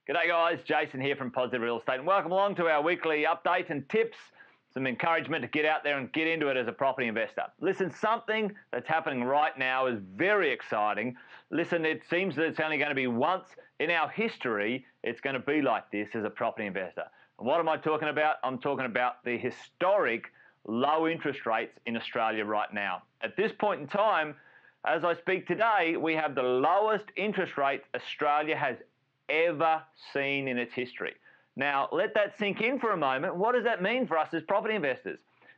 G'day guys, Jason here from Positive Real Estate and welcome along to our weekly update and tips, some encouragement to get out there and get into it as a property investor. Listen, something that's happening right now is very exciting. Listen, it seems that it's only going to be once in our history it's going to be like this as a property investor. And what am I talking about? I'm talking about the historic low interest rates in Australia right now. At this point in time, as I speak today, we have the lowest interest rates Australia has ever seen in its history. Now, let that sink in for a moment. What does that mean for us as property investors?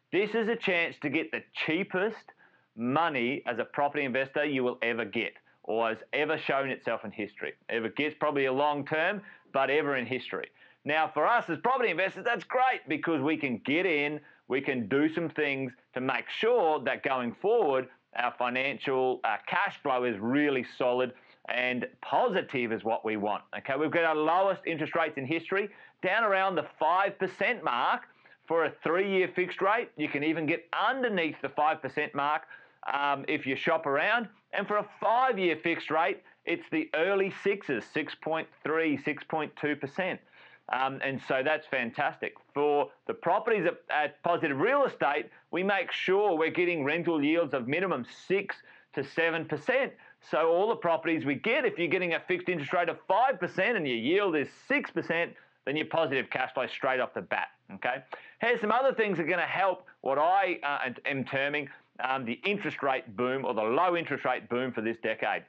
This is a chance to get the cheapest money as a property investor you will ever get, or has ever shown itself in history. Ever gets probably a long term, but ever in history. Now, for us as property investors, that's great because we can get in, we can do some things to make sure that going forward, our financial cash flow is really solid and positive is what we want. Okay, we've got our lowest interest rates in history, down around the 5% mark for a 3-year fixed rate. You can even get underneath the 5% mark if you shop around. And for a 5-year fixed rate, it's the early sixes, 6.3, 6.2%. And so that's fantastic. For the properties at Positive Real Estate, we make sure we're getting rental yields of minimum 6 to 7%. So all the properties we get, if you're getting a fixed interest rate of 5% and your yield is 6%, then you're positive cash flow straight off the bat. Okay. Here's some other things that are going to help what I am terming the interest rate boom, or the low interest rate boom for this decade.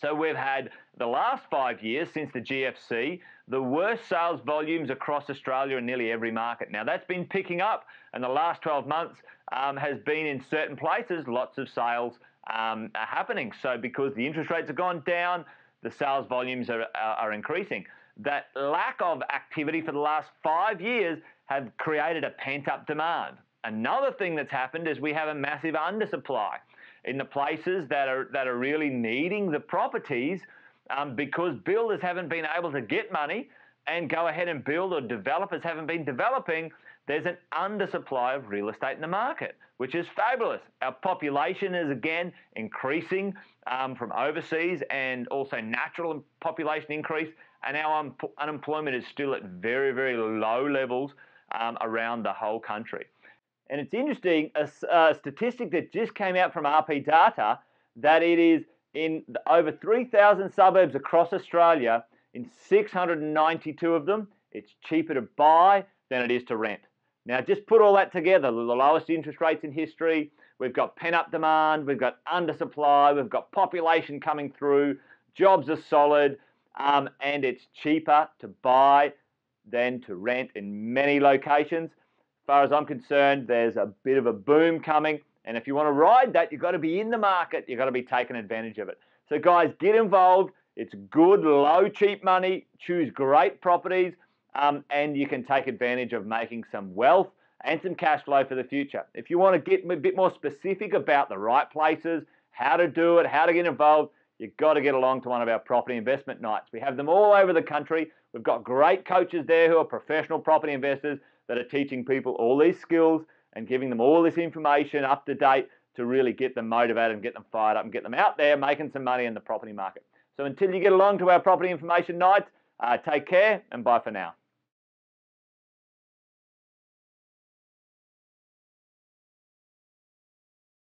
So we've had the last 5 years since the GFC, the worst sales volumes across Australia in nearly every market. Now that's been picking up, and the last 12 months has been in certain places, lots of sales are happening. So because the interest rates have gone down, the sales volumes are increasing. That lack of activity for the last 5 years have created a pent-up demand. Another thing that's happened is we have a massive undersupply in the places that are really needing the properties because builders haven't been able to get money and go ahead and build, or developers haven't been developing. There's an undersupply of real estate in the market, which is fabulous. Our population is again increasing from overseas, and also natural population increase, and our unemployment is still at very, very low levels around the whole country. And it's interesting, a statistic that just came out from RP Data, that it is in over 3,000 suburbs across Australia, in 692 of them, it's cheaper to buy than it is to rent. Now, just put all that together, the lowest interest rates in history, we've got pent-up demand, we've got undersupply, we've got population coming through, jobs are solid, and it's cheaper to buy than to rent in many locations. As far as I'm concerned, there's a bit of a boom coming, and if you want to ride that, you've got to be in the market, you've got to be taking advantage of it. So guys, get involved. It's good, low, cheap money. Choose great properties, and you can take advantage of making some wealth and some cash flow for the future. If you want to get a bit more specific about the right places, how to do it, how to get involved, you've got to get along to one of our property investment nights. We have them all over the country. We've got great coaches there who are professional property investors that are teaching people all these skills and giving them all this information up to date to really get them motivated and get them fired up and get them out there making some money in the property market. So until you get along to our property information nights, take care and bye for now.